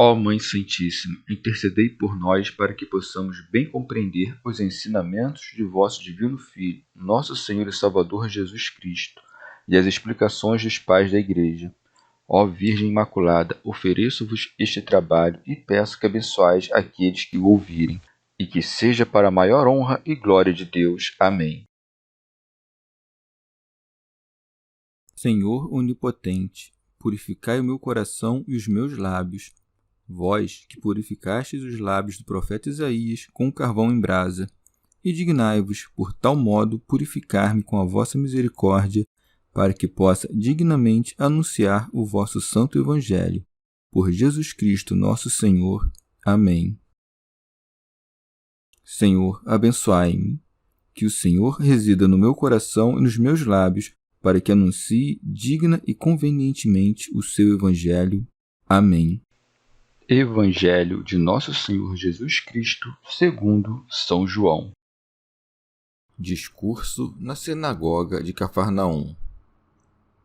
Ó Mãe Santíssima, intercedei por nós para que possamos bem compreender os ensinamentos de vosso Divino Filho, nosso Senhor e Salvador Jesus Cristo, e as explicações dos pais da Igreja. Ó Virgem Imaculada, ofereço-vos este trabalho e peço que abençoais aqueles que o ouvirem, e que seja para a maior honra e glória de Deus. Amém. Senhor onipotente, purificai o meu coração e os meus lábios. Vós, que purificastes os lábios do profeta Isaías com carvão em brasa, e dignai-vos, por tal modo, purificar-me com a vossa misericórdia, para que possa dignamente anunciar o vosso santo Evangelho. Por Jesus Cristo, nosso Senhor. Amém. Senhor, abençoai-me. Que o Senhor resida no meu coração e nos meus lábios, para que anuncie digna e convenientemente o seu Evangelho. Amém. Evangelho de Nosso Senhor Jesus Cristo, segundo São João. Discurso na sinagoga de Cafarnaum.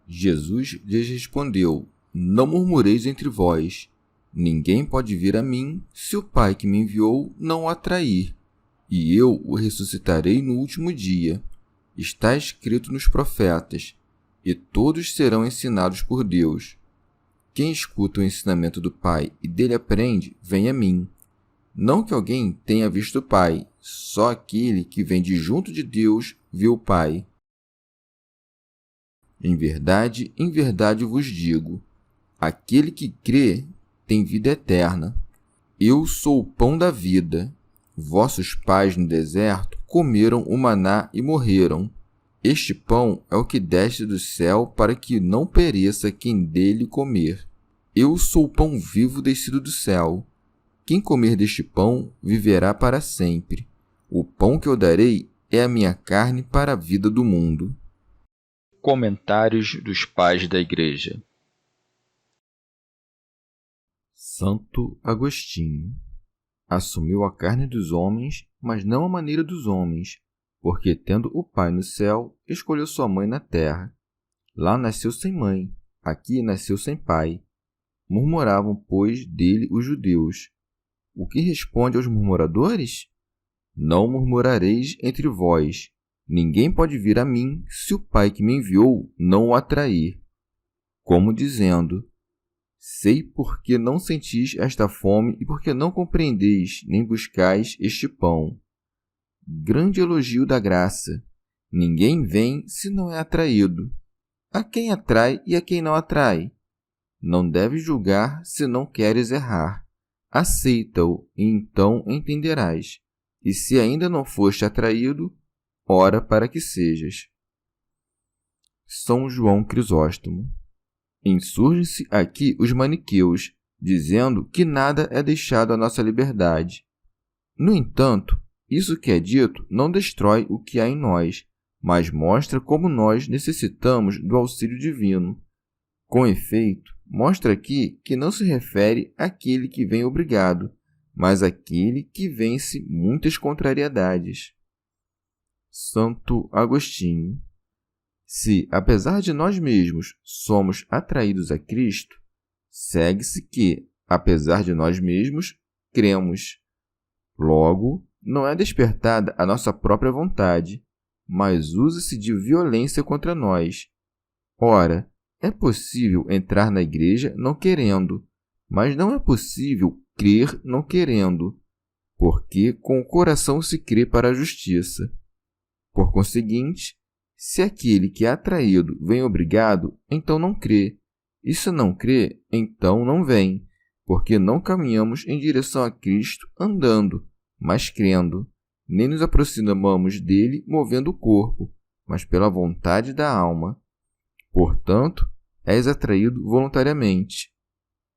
Jesus lhes respondeu: Não murmureis entre vós. Ninguém pode vir a mim se o Pai que me enviou não o atrair, e eu o ressuscitarei no último dia. Está escrito nos profetas, e todos serão ensinados por Deus. Quem escuta o ensinamento do Pai e dele aprende, vem a mim. Não que alguém tenha visto o Pai, só aquele que vem de junto de Deus viu o Pai. Em verdade vos digo, aquele que crê tem vida eterna. Eu sou o pão da vida. Vossos pais no deserto comeram o maná e morreram. Este pão é o que desce do céu para que não pereça quem dele comer. Eu sou o pão vivo descido do céu. Quem comer deste pão viverá para sempre. O pão que eu darei é a minha carne para a vida do mundo. Comentários dos Pais da Igreja. Santo Agostinho. Assumiu a carne dos homens, mas não a maneira dos homens, porque, tendo o Pai no céu, escolheu sua mãe na terra. Lá nasceu sem mãe, aqui nasceu sem pai. Murmuravam, pois, dele os judeus. O que responde aos murmuradores? Não murmurareis entre vós. Ninguém pode vir a mim se o Pai que me enviou não o atrair. Como dizendo: Sei por que não sentis esta fome e por que não compreendeis nem buscais este pão. Grande elogio da graça. Ninguém vem se não é atraído. A quem atrai e a quem não atrai? Não deves julgar se não queres errar. Aceita-o e então entenderás. E se ainda não foste atraído, ora para que sejas. São João Crisóstomo. Insurgem-se aqui os maniqueus, dizendo que nada é deixado à nossa liberdade. No entanto, isso que é dito não destrói o que há em nós, mas mostra como nós necessitamos do auxílio divino. Com efeito, mostra aqui que não se refere àquele que vem obrigado, mas àquele que vence muitas contrariedades. Santo Agostinho. Se, apesar de nós mesmos, somos atraídos a Cristo, segue-se que, apesar de nós mesmos, cremos. Logo, não é despertada a nossa própria vontade, mas usa-se de violência contra nós. Ora, é possível entrar na igreja não querendo, mas não é possível crer não querendo, porque com o coração se crê para a justiça. Por conseguinte, se aquele que é atraído vem obrigado, então não crê, e se não crê, então não vem, porque não caminhamos em direção a Cristo andando, mas crendo, nem nos aproximamos dele movendo o corpo, mas pela vontade da alma. Portanto, és atraído voluntariamente.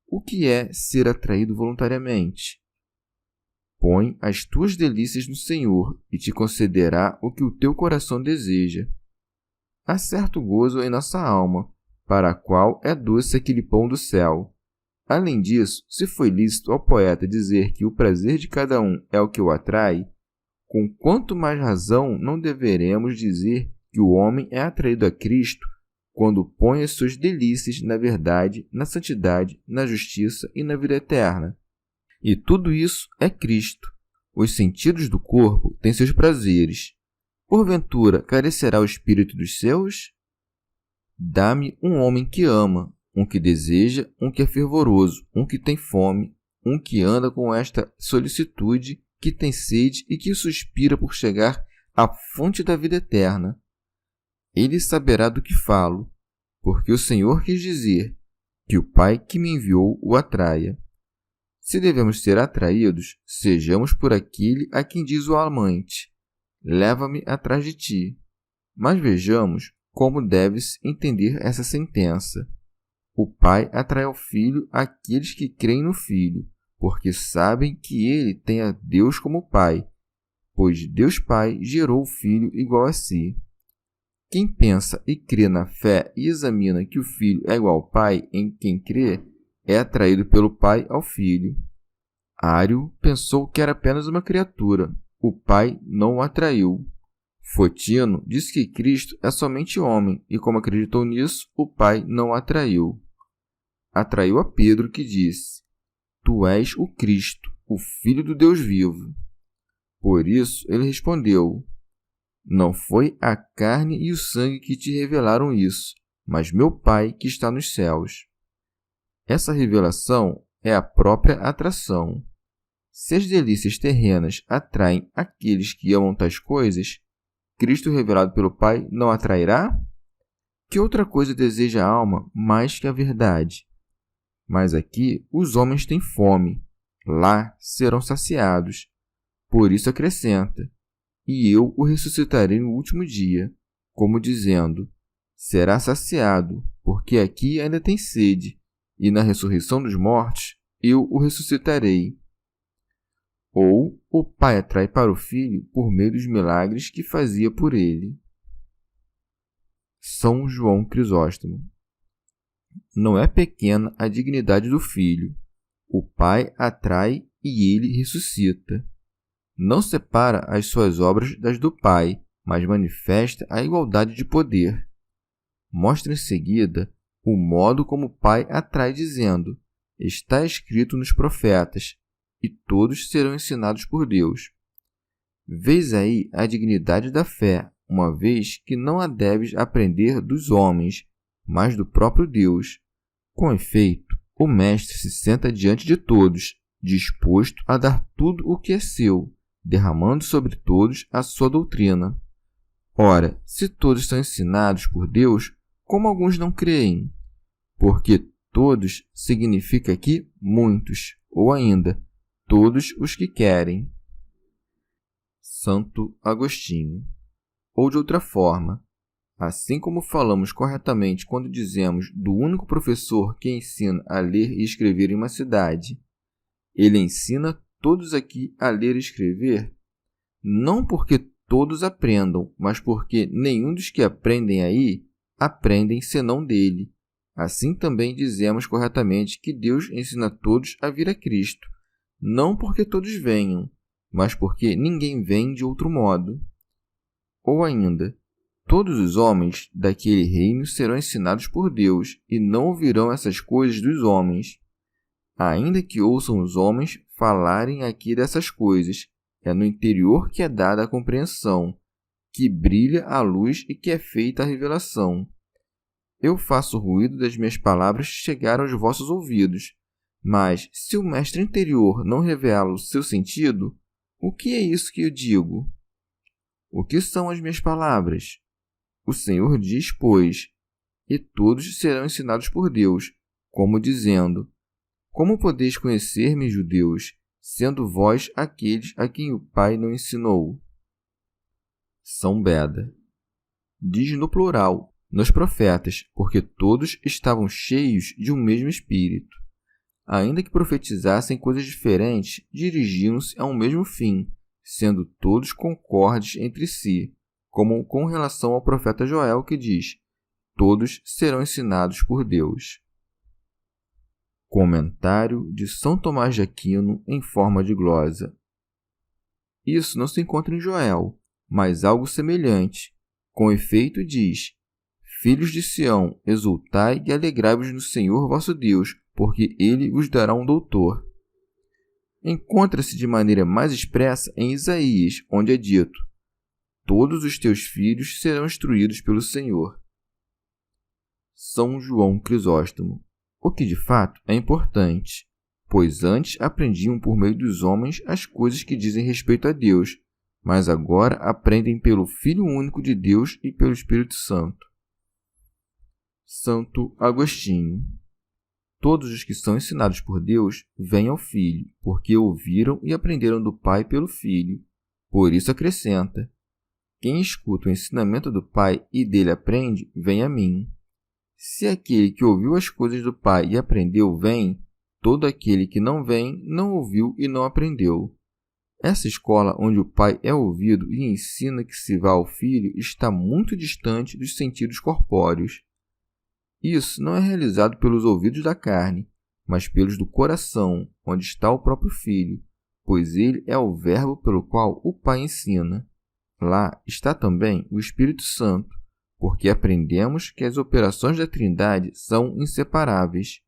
O que é ser atraído voluntariamente? Põe as tuas delícias no Senhor e te concederá o que o teu coração deseja. Há certo gozo em nossa alma, para a qual é doce aquele pão do céu. Além disso, se foi lícito ao poeta dizer que o prazer de cada um é o que o atrai, com quanto mais razão não deveremos dizer que o homem é atraído a Cristo quando põe as suas delícias na verdade, na santidade, na justiça e na vida eterna. E tudo isso é Cristo. Os sentidos do corpo têm seus prazeres. Porventura, carecerá o espírito dos seus? Dá-me um homem que ama, um que deseja, um que é fervoroso, um que tem fome, um que anda com esta solicitude, que tem sede e que suspira por chegar à fonte da vida eterna. Ele saberá do que falo, porque o Senhor quis dizer que o Pai que me enviou o atraia. Se devemos ser atraídos, sejamos por aquele a quem diz o amante: leva-me atrás de ti. Mas vejamos como deve-se entender essa sentença. O Pai atrai ao Filho aqueles que creem no Filho, porque sabem que ele tem a Deus como Pai, pois Deus Pai gerou o Filho igual a si. Quem pensa e crê na fé e examina que o Filho é igual ao Pai em quem crê, é atraído pelo Pai ao Filho. Ário pensou que era apenas uma criatura. O Pai não o atraiu. Fotino disse que Cristo é somente homem, e como acreditou nisso, o Pai não o atraiu. Atraiu a Pedro, que disse: Tu és o Cristo, o Filho do Deus vivo. Por isso ele respondeu: Não foi a carne e o sangue que te revelaram isso, mas meu Pai que está nos céus. Essa revelação é a própria atração. Se as delícias terrenas atraem aqueles que amam tais coisas, Cristo revelado pelo Pai não atrairá? Que outra coisa deseja a alma mais que a verdade? Mas aqui os homens têm fome, lá serão saciados. Por isso acrescenta: e eu o ressuscitarei no último dia, como dizendo: será saciado, porque aqui ainda tem sede, e na ressurreição dos mortos eu o ressuscitarei. Ou o Pai atrai para o Filho por meio dos milagres que fazia por ele. São João Crisóstomo. Não é pequena a dignidade do Filho. O Pai atrai e ele ressuscita. Não separa as suas obras das do Pai, mas manifesta a igualdade de poder. Mostra em seguida o modo como o Pai atrai, dizendo: está escrito nos profetas, e todos serão ensinados por Deus. Vês aí a dignidade da fé, uma vez que não a deves aprender dos homens, mas do próprio Deus. Com efeito, o Mestre se senta diante de todos, disposto a dar tudo o que é seu, derramando sobre todos a sua doutrina. Ora, se todos são ensinados por Deus, como alguns não creem? Porque todos significa aqui muitos, ou ainda, todos os que querem. Santo Agostinho. Ou de outra forma, assim como falamos corretamente quando dizemos do único professor que ensina a ler e escrever em uma cidade, ele ensina todos aqui a ler e escrever, não porque todos aprendam, mas porque nenhum dos que aprendem aí aprendem senão dele. Assim também dizemos corretamente que Deus ensina todos a vir a Cristo, não porque todos venham, mas porque ninguém vem de outro modo. Ou ainda, todos os homens daquele reino serão ensinados por Deus e não ouvirão essas coisas dos homens. Ainda que ouçam os homens falarem aqui dessas coisas, é no interior que é dada a compreensão, que brilha a luz e que é feita a revelação. Eu faço o ruído das minhas palavras chegar aos vossos ouvidos, mas se o mestre interior não revela o seu sentido, o que é isso que eu digo? O que são as minhas palavras? O Senhor diz, pois, e todos serão ensinados por Deus, como dizendo: como podeis conhecer-me, judeus, sendo vós aqueles a quem o Pai não ensinou? São Beda. Diz no plural, nos profetas, porque todos estavam cheios de um mesmo espírito. Ainda que profetizassem coisas diferentes, dirigiam-se a um mesmo fim, sendo todos concordes entre si, como com relação ao profeta Joel, que diz: todos serão ensinados por Deus. Comentário de São Tomás de Aquino em forma de glosa. Isso não se encontra em Joel, mas algo semelhante. Com efeito diz: Filhos de Sião, exultai e alegrai-vos no Senhor vosso Deus, porque ele vos dará um doutor. Encontra-se de maneira mais expressa em Isaías, onde é dito: todos os teus filhos serão instruídos pelo Senhor. São João Crisóstomo. O que de fato é importante, pois antes aprendiam por meio dos homens as coisas que dizem respeito a Deus, mas agora aprendem pelo Filho único de Deus e pelo Espírito Santo. Santo Agostinho. Todos os que são ensinados por Deus vêm ao Filho, porque ouviram e aprenderam do Pai pelo Filho. Por isso acrescenta: quem escuta o ensinamento do Pai e dele aprende, vem a mim. Se aquele que ouviu as coisas do Pai e aprendeu vem, todo aquele que não vem não ouviu e não aprendeu. Essa escola onde o Pai é ouvido e ensina que se vá ao Filho está muito distante dos sentidos corpóreos. Isso não é realizado pelos ouvidos da carne, mas pelos do coração, onde está o próprio Filho, pois ele é o Verbo pelo qual o Pai ensina. Lá está também o Espírito Santo, porque aprendemos que as operações da Trindade são inseparáveis.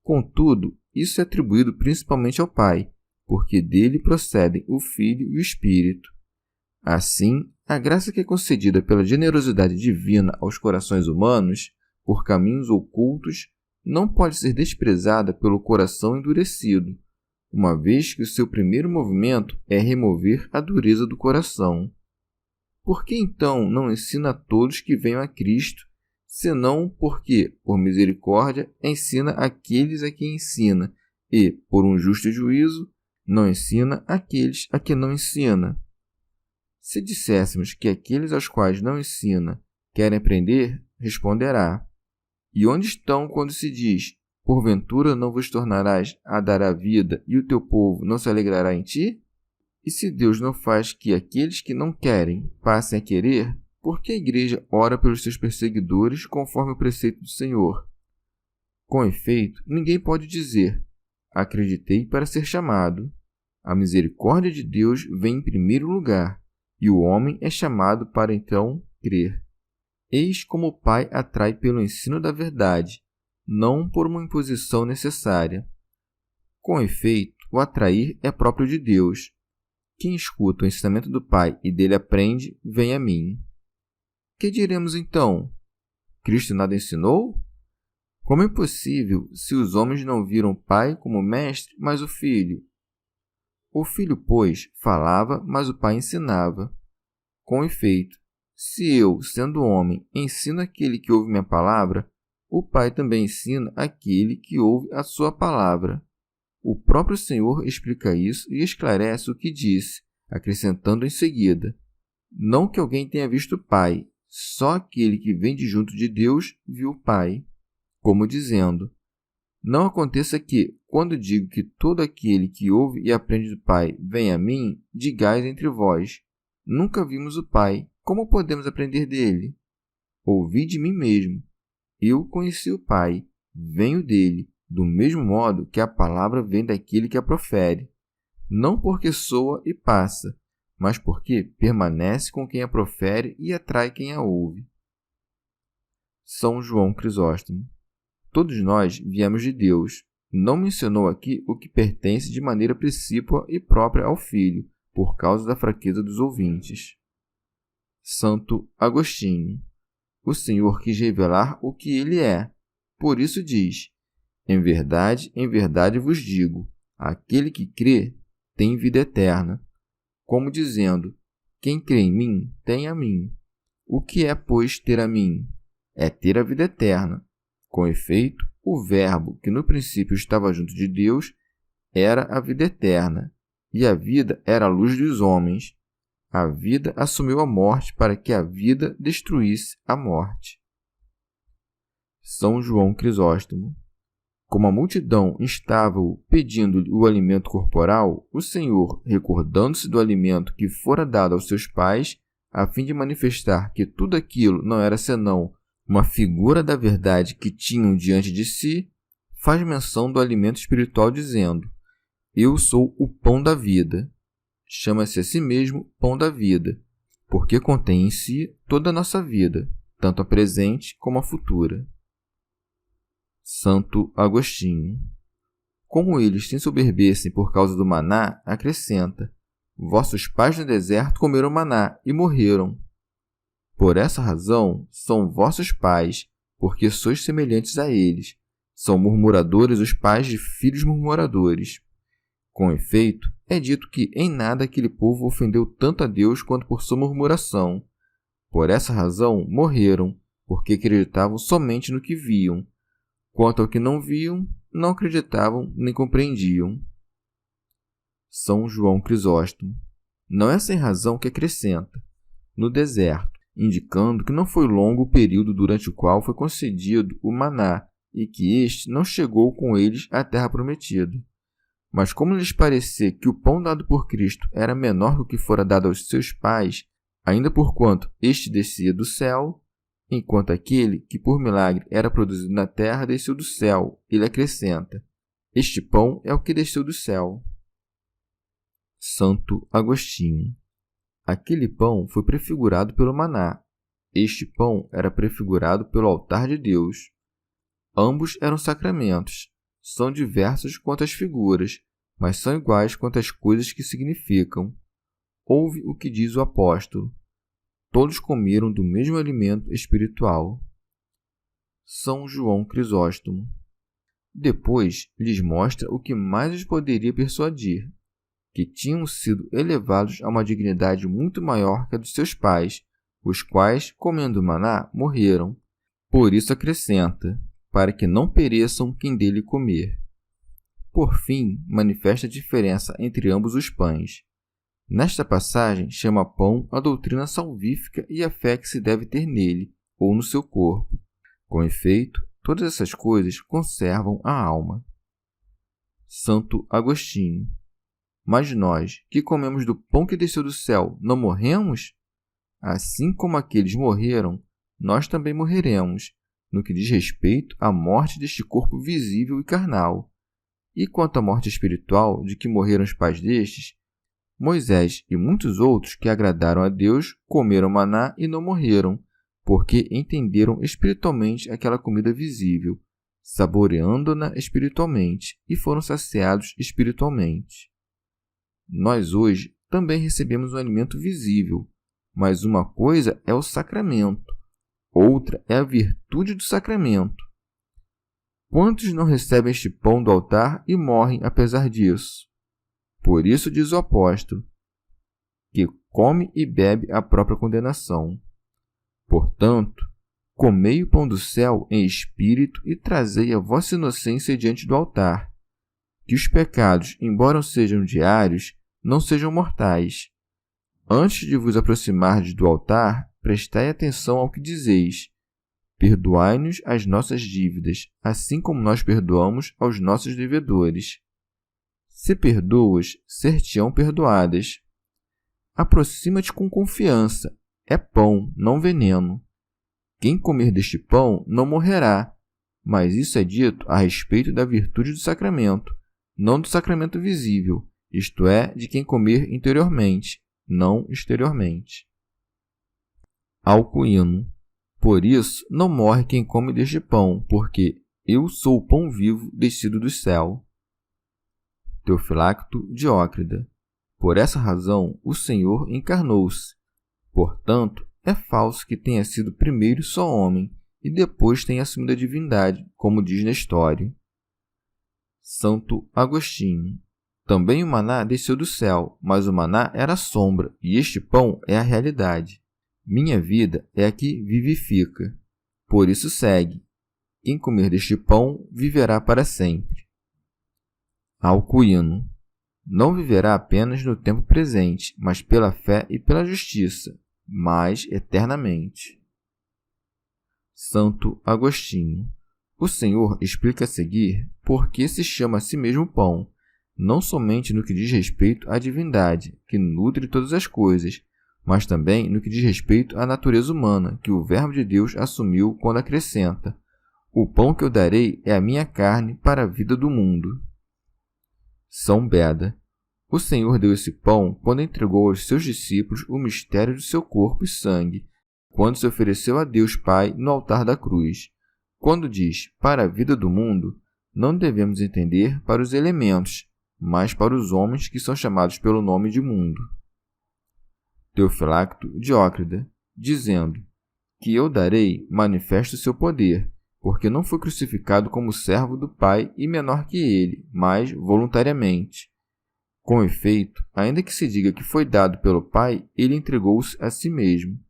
Contudo, isso é atribuído principalmente ao Pai, porque dele procedem o Filho e o Espírito. Assim, a graça que é concedida pela generosidade divina aos corações humanos, por caminhos ocultos, não pode ser desprezada pelo coração endurecido, uma vez que o seu primeiro movimento é remover a dureza do coração. Por que então não ensina a todos que venham a Cristo, senão porque, por misericórdia, ensina aqueles a quem ensina, e, por um justo juízo, não ensina aqueles a quem não ensina? Se disséssemos que aqueles aos quais não ensina querem aprender, responderá: e onde estão quando se diz: porventura não vos tornarás a dar a vida e o teu povo não se alegrará em ti? E se Deus não faz que aqueles que não querem passem a querer, por que a igreja ora pelos seus perseguidores conforme o preceito do Senhor? Com efeito, ninguém pode dizer: acreditei para ser chamado. A misericórdia de Deus vem em primeiro lugar, e o homem é chamado para então crer. Eis como o Pai atrai pelo ensino da verdade, não por uma imposição necessária. Com efeito, o atrair é próprio de Deus. Quem escuta o ensinamento do Pai e dele aprende, vem a mim. Que diremos então? Cristo nada ensinou? Como é possível se os homens não viram o Pai como mestre, mas o Filho? O Filho, pois, falava, mas o Pai ensinava. Com efeito, se eu, sendo homem, ensino aquele que ouve minha palavra, o Pai também ensina aquele que ouve a sua palavra. O próprio Senhor explica isso e esclarece o que disse, acrescentando em seguida: não que alguém tenha visto o Pai, só aquele que vem de junto de Deus viu o Pai. Como dizendo: não aconteça que, quando digo que todo aquele que ouve e aprende do Pai vem a mim, digais entre vós: nunca vimos o Pai, como podemos aprender dele? Ouvi de mim mesmo. Eu conheci o Pai, venho dele, do mesmo modo que a palavra vem daquele que a profere, não porque soa e passa, mas porque permanece com quem a profere e atrai quem a ouve. São João Crisóstomo. Todos nós viemos de Deus. Não mencionou aqui o que pertence de maneira precípua e própria ao Filho, por causa da fraqueza dos ouvintes. Santo Agostinho. O Senhor quis revelar o que ele é. Por isso diz: em verdade vos digo, aquele que crê tem vida eterna. Como dizendo: quem crê em mim, tem a mim. O que é, pois, ter a mim? É ter a vida eterna. Com efeito, o Verbo, que no princípio estava junto de Deus, era a vida eterna, e a vida era a luz dos homens. A vida assumiu a morte para que a vida destruísse a morte. São João Crisóstomo. Como a multidão estava pedindo-lhe o alimento corporal, o Senhor, recordando-se do alimento que fora dado aos seus pais, a fim de manifestar que tudo aquilo não era senão uma figura da verdade que tinham diante de si, faz menção do alimento espiritual dizendo: eu sou o pão da vida. Chama-se a si mesmo pão da vida, porque contém em si toda a nossa vida. tanto a presente como a futura. Santo Agostinho. Como eles se ensoberbecem por causa do maná, acrescenta: vossos pais no deserto comeram maná e morreram. Por essa razão, são vossos pais, porque sois semelhantes a eles. São murmuradores os pais de filhos murmuradores. Com efeito, é dito que em nada aquele povo ofendeu tanto a Deus quanto por sua murmuração. Por essa razão, morreram, porque acreditavam somente no que viam. Quanto ao que não viam, não acreditavam nem compreendiam. São João Crisóstomo. Não é sem razão que acrescenta: no deserto, indicando que não foi longo o período durante o qual foi concedido o maná e que este não chegou com eles à terra prometida. Mas como lhes parecer que o pão dado por Cristo era menor que o que fora dado aos seus pais, ainda porquanto este descia do céu, enquanto aquele que por milagre era produzido na terra desceu do céu, ele acrescenta: este pão é o que desceu do céu. Santo Agostinho. Aquele pão foi prefigurado pelo maná. Este pão era prefigurado pelo altar de Deus. Ambos eram sacramentos. São diversos quanto às figuras, mas são iguais quanto às coisas que significam. Ouve o que diz o apóstolo: todos comeram do mesmo alimento espiritual. São João Crisóstomo. Depois lhes mostra o que mais os poderia persuadir: que tinham sido elevados a uma dignidade muito maior que a dos seus pais, os quais, comendo maná, morreram. Por isso acrescenta: para que não pereçam quem dele comer. Por fim, manifesta a diferença entre ambos os pães. Nesta passagem, chama pão a doutrina salvífica e a fé que se deve ter nele, ou no seu corpo. Com efeito, todas essas coisas conservam a alma. Santo Agostinho. Mas nós, que comemos do pão que desceu do céu, não morremos? Assim como aqueles morreram, nós também morreremos, no que diz respeito à morte deste corpo visível e carnal. E quanto à morte espiritual de que morreram os pais destes, Moisés e muitos outros que agradaram a Deus comeram maná e não morreram, porque entenderam espiritualmente aquela comida visível, saboreando-na espiritualmente, e foram saciados espiritualmente. Nós hoje também recebemos um alimento visível, mas uma coisa é o sacramento, outra é a virtude do sacramento. Quantos não recebem este pão do altar e morrem apesar disso? Por isso diz o apóstolo, que come e bebe a própria condenação. Portanto, comei o pão do céu em espírito e trazei a vossa inocência diante do altar, que os pecados, embora sejam diários, não sejam mortais. Antes de vos aproximardes do altar, prestai atenção ao que dizeis: perdoai-nos as nossas dívidas, assim como nós perdoamos aos nossos devedores. Se perdoas, ser-te-ão perdoadas. Aproxima-te com confiança. É pão, não veneno. Quem comer deste pão não morrerá, mas isso é dito a respeito da virtude do sacramento, não do sacramento visível, isto é, de quem comer interiormente, não exteriormente. Alcuíno. Por isso, não morre quem come deste pão, porque eu sou o pão vivo descido do céu. Teofilacto Diócrida. Por essa razão, o Senhor encarnou-se. Portanto, é falso que tenha sido primeiro só homem e depois tenha assumido a divindade, como diz na história. Santo Agostinho. Também o maná desceu do céu, mas o maná era a sombra, e este pão é a realidade. Minha vida é a que vivifica. Por isso segue: quem comer deste pão viverá para sempre. Alcuíno. Não viverá apenas no tempo presente, mas pela fé e pela justiça, mas eternamente. Santo Agostinho. O Senhor explica a seguir por que se chama a si mesmo pão, não somente no que diz respeito à divindade, que nutre todas as coisas, mas também no que diz respeito à natureza humana, que o Verbo de Deus assumiu quando acrescenta: o pão que eu darei é a minha carne para a vida do mundo. São Beda. O Senhor deu esse pão quando entregou aos seus discípulos o mistério do seu corpo e sangue, quando se ofereceu a Deus Pai no altar da cruz. Quando diz para a vida do mundo, não devemos entender para os elementos, mas para os homens que são chamados pelo nome de mundo. Teofilacto Diócrida, dizendo que eu darei manifesto seu poder, porque não foi crucificado como servo do Pai e menor que ele, mas voluntariamente. Com efeito, ainda que se diga que foi dado pelo Pai, ele entregou-se a si mesmo.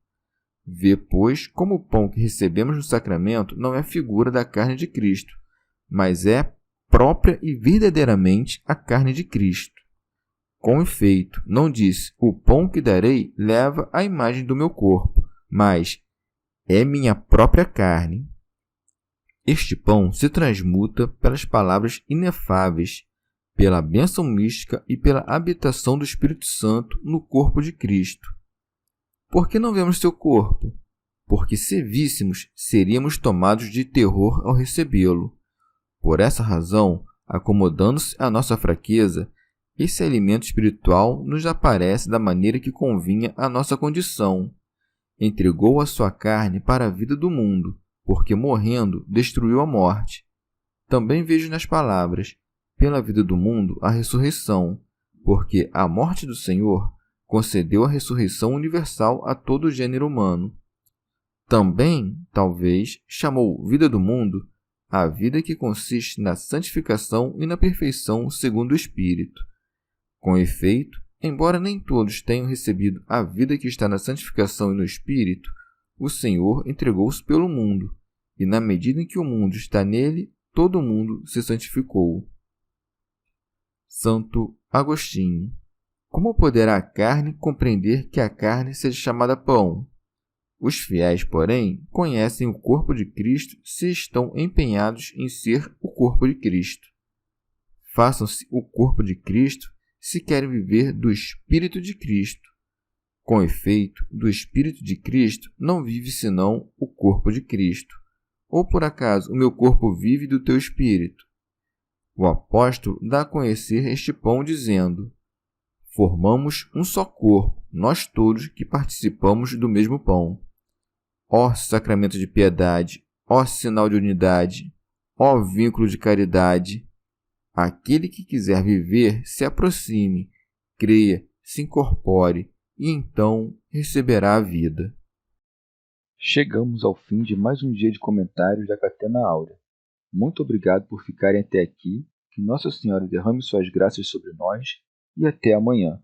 Vê, pois, como o pão que recebemos no sacramento não é figura da carne de Cristo, mas é própria e verdadeiramente a carne de Cristo. Com efeito, não disse, o pão que darei leva a imagem do meu corpo, mas é minha própria carne. Este pão se transmuta pelas palavras inefáveis, pela bênção mística e pela habitação do Espírito Santo no corpo de Cristo. Por que não vemos seu corpo? Porque se víssemos, seríamos tomados de terror ao recebê-lo. Por essa razão, acomodando-se à nossa fraqueza, esse alimento espiritual nos aparece da maneira que convinha à nossa condição. Entregou a sua carne para a vida do mundo, porque morrendo destruiu a morte. Também vejo nas palavras, pela vida do mundo, a ressurreição, porque a morte do Senhor concedeu a ressurreição universal a todo o gênero humano. Também, talvez, chamou vida do mundo a vida que consiste na santificação e na perfeição segundo o Espírito. Com efeito, embora nem todos tenham recebido a vida que está na santificação e no Espírito, o Senhor entregou-se pelo mundo, e na medida em que o mundo está nele, todo mundo se santificou. Santo Agostinho. Como poderá a carne compreender que a carne seja chamada pão? Os fiéis, porém, conhecem o corpo de Cristo se estão empenhados em ser o corpo de Cristo. Façam-se o corpo de Cristo se querem viver do Espírito de Cristo. Com efeito, do Espírito de Cristo não vive senão o corpo de Cristo. Ou por acaso o meu corpo vive do teu Espírito? O apóstolo dá a conhecer este pão dizendo: formamos um só corpo, nós todos que participamos do mesmo pão. Ó sacramento de piedade, ó sinal de unidade, ó vínculo de caridade! Aquele que quiser viver, se aproxime, creia, se incorpore, e então receberá a vida. Chegamos ao fim de mais um dia de comentários da Catena Áurea. Muito obrigado por ficarem até aqui, que Nossa Senhora derrame suas graças sobre nós, e até amanhã.